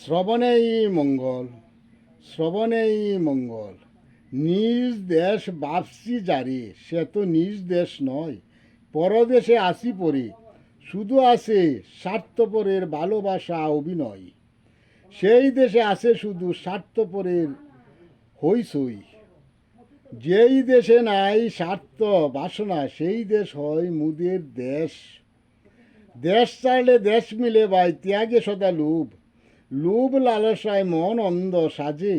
শ্রবণেই মঙ্গল, শ্রবণেই মঙ্গল। নিজ দেশ বাপসি যারে, সে তো নিজ দেশ নয়, পরদেশে আসি পরে, শুধু আছে স্বার্থপরের ভালোবাসা অভিনয়। সেই দেশে আছে শুধু স্বার্থপরের হইচই। যেই দেশে নাই স্বার্থ বাসনা, সেই দেশ হয় মুদের দেশ। দেশ ছাড়লে দেশ মিলে ভাই, ত্যাগে সদা লোভ। লোভ লালসায় মন অন্ধ সাজে,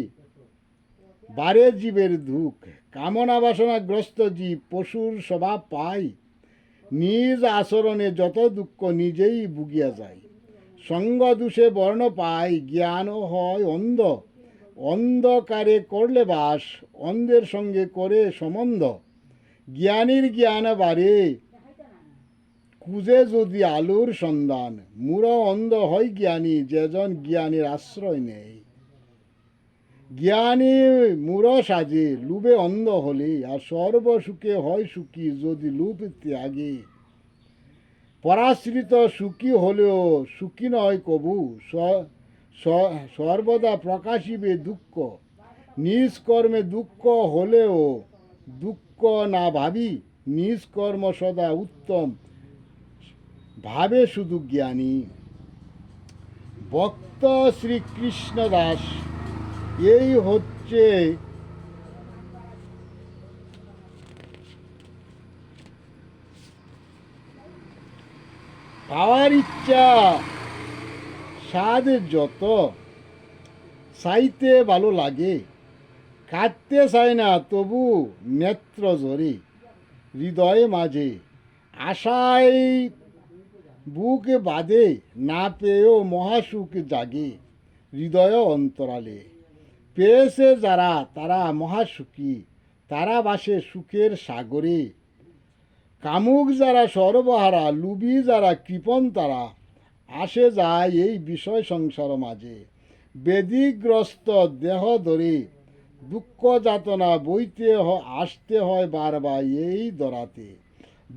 বারে জীবের দুঃখ। কামনা বাসনাগ্রস্ত জীব পশুর স্বভাব পায়, নিজ আচরণে যত দুঃখ নিজেই ভুগিয়া যায়। সঙ্গ দোষে বর্ণ পায়, জ্ঞানও হয় অন্ধ। অন্ধকারে করলে বাস, অন্ধের সঙ্গে করে সম্বন্ধ। জ্ঞানীর জ্ঞান বাড়ে, খুঁজে যদি আলোর সন্ধান। মূঢ় অন্ধ হয় জ্ঞানী, যেজন জ্ঞানীর আশ্রয় নেই। জ্ঞানী মূঢ় সাজে, লোভে অন্ধ হলে, আর সর্বসুখে হয় সুখী যদি লোভ ত্যাগে। পরাশ্রিত সুখী হলেও সুখী নয় কবু, সর্বদা প্রকাশিবে দুঃখ। নিজ কর্মে দুঃখ হলেও দুঃখ না ভাবি, নিজ কর্ম সদা উত্তম ভাবে শুধু জ্ঞানী। ভক্ত শ্রীকৃষ্ণ দাস, এই হচ্ছে পাওয়ার ইচ্ছা স্বাদ যত, চাইতে ভালো লাগে, কাটতে চায় না তবু নেত্র জরে। হৃদয়ে মাঝে আশায় বুক বাঁধে, না পেয়েও মহাসুখ জাগে হৃদয় অন্তরালে। পেয়েছে যারা তারা মহাসুখী, তারা বাসে সুখের সাগরে। কামুক যারা সর্বহারা, লুবি যারা কৃপণ, তারা আসে যায় এই বিষয় সংসার মাঝে। বেদিগ্রস্ত দেহ ধরে দুঃখ যাতনা বইতে আসতে হয় বারবার এই দরাতে।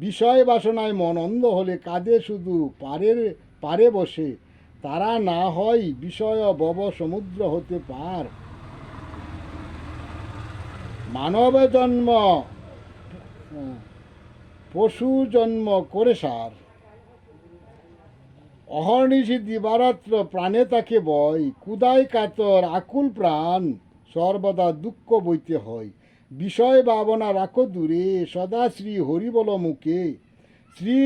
বিষয় বাসনায় মন অন্ধ হলে কাঁদে শুধু পারে বসে, তারা না হয় বিষয় ভব সমুদ্র হতে পার। মানব জন্ম পশু জন্ম করে সার, অহর্নিশি দিবারাত্র প্রাণে তাকে বয়। কুদায় কাতর আকুল প্রাণ, সর্বদা দুঃখ বইতে হয়। বিষয় ভাবনা রাখো দূরে, সদা শ্রী হরি বল মুখে। শ্রী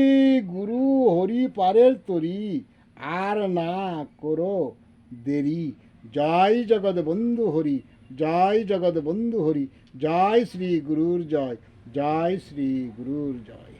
গুরু হরি পারের তরি, আর না করো দেরি। জয় জগৎ বন্ধু হরি, জয় জগৎ বন্ধু হরি, জয় শ্রী গুরুর জয়, জয় শ্রী গুরুর জয়।